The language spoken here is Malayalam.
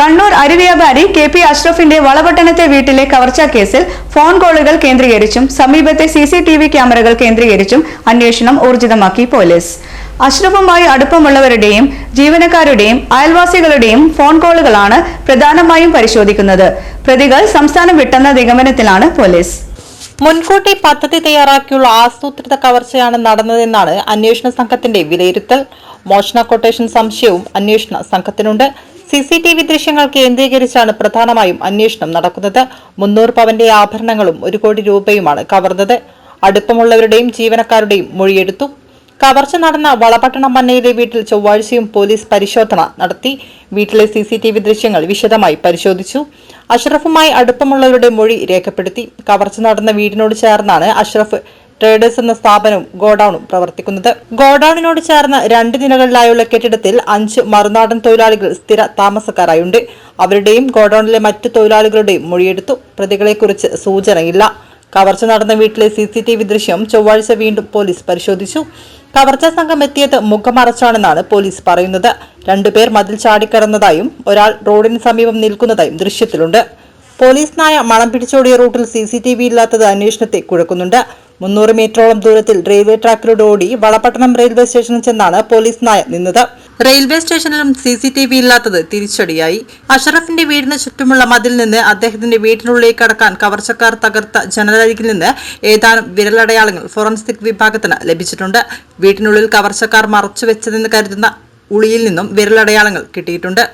കണ്ണൂർ അരിവ്യാപാരി കെ പി അഷ്റഫിന്റെ വളപട്ടണത്തെ വീട്ടിലെ കവർച്ചാ കേസിൽ ഫോൺ കോളുകൾ കേന്ദ്രീകരിച്ചും സമീപത്തെ സിസിടിവി ക്യാമറകൾ കേന്ദ്രീകരിച്ചും അന്വേഷണം ഊർജിതമാക്കി പോലീസ്. അഷ്റഫുമായി അടുപ്പമുള്ളവരുടെയും ജീവനക്കാരുടെയും അയൽവാസികളുടെയും ഫോൺ കോളുകളാണ് പ്രധാനമായും പരിശോധിക്കുന്നത്. പ്രതികൾ സംസ്ഥാനം വിട്ടെന്ന നിഗമനത്തിലാണ് പോലീസ്. മുൻകൂട്ടി പദ്ധതി തയ്യാറാക്കിയുള്ള ആസൂത്രിത കവർച്ചയാണ് നടന്നതെന്നാണ് അന്വേഷണ സംഘത്തിന്റെ വിലയിരുത്തൽ. മോഷണ കൊട്ടേഷൻ സംശയവും അന്വേഷണ സംഘത്തിനുണ്ട്. സിസിടിവി ദൃശ്യങ്ങൾ കേന്ദ്രീകരിച്ചാണ് പ്രധാനമായും അന്വേഷണം നടക്കുന്നത്. 300 പവന്റെ ആഭരണങ്ങളും 1 കോടി രൂപയുമാണ് കവർന്നത്. അടുപ്പമുള്ളവരുടെയും ജീവനക്കാരുടെയും മൊഴിയെടുത്തു. കവർച്ച നടന്ന വളപട്ടണം മന്നയിലെ വീട്ടിൽ ചൊവ്വാഴ്ചയും പോലീസ് പരിശോധന നടത്തി. വീട്ടിലെ സിസിടിവി ദൃശ്യങ്ങൾ വിശദമായി പരിശോധിച്ചു. അഷ്റഫുമായി അടുപ്പമുള്ളവരുടെ മൊഴി രേഖപ്പെടുത്തി. കവർച്ച നടന്ന വീടിനോട് ചേർന്നാണ് അഷ്റഫ് ട്രേഡേഴ്സ് എന്ന സ്ഥാപനവും ഗോഡൌണും പ്രവർത്തിക്കുന്നത്. ഗോഡൌണിനോട് ചേർന്ന് 2 നിലകളിലായുള്ള കെട്ടിടത്തിൽ 5 മറുനാടൻ തൊഴിലാളികൾ സ്ഥിര താമസക്കാരായുണ്ട്. അവരുടെയും ഗോഡൌണിലെ മറ്റു തൊഴിലാളികളുടെയും മൊഴിയെടുത്തു. പ്രതികളെക്കുറിച്ച് സൂചനയില്ല. കവർച്ച നടന്ന വീട്ടിലെ സിസിടിവി ദൃശ്യം ചൊവ്വാഴ്ച വീണ്ടും പോലീസ് പരിശോധിച്ചു. കവർച്ചാ സംഘം എത്തിയത് മുഖമറച്ചാണെന്നാണ് പോലീസ് പറയുന്നത്. 2 പേർ മതിൽ ചാടിക്കടന്നതായും ഒരാൾ റോഡിന് സമീപം നിൽക്കുന്നതായും ദൃശ്യത്തിലുണ്ട്. പോലീസ് നായ മണം പിടിച്ചോടിയ റൂട്ടിൽ സിസിടിവി ഇല്ലാത്തത് അന്വേഷണത്തെ കുഴക്കുന്നുണ്ട്. 300 മീറ്ററോളം ദൂരത്തിൽ റെയിൽവേ ട്രാക്കിലൂടെ ഓടി വളപട്ടണം റെയിൽവേ സ്റ്റേഷനിൽ ചെന്നാണ് പോലീസ് നായ നിന്നത്. റെയിൽവേ സ്റ്റേഷനിലും സിസിടിവി ഇല്ലാത്തത് തിരിച്ചടിയായി. അഷ്റഫിന്റെ വീടിന് ചുറ്റുമുള്ള മതിൽ നിന്ന് അദ്ദേഹത്തിന്റെ വീടിനുള്ളിലേക്ക് കടക്കാൻ കവർച്ചക്കാർ തകർത്ത ജനലരികിൽ നിന്ന് ഏതാനും വിരലടയാളങ്ങൾ ഫോറൻസിക് വിഭാഗത്തിന് ലഭിച്ചിട്ടുണ്ട്. വീട്ടിനുള്ളിൽ കവർച്ചക്കാർ മറച്ചുവെച്ചതെന്ന് കരുതുന്ന ഉളിയിൽ നിന്നും വിരലടയാളങ്ങൾ കിട്ടിയിട്ടുണ്ട്.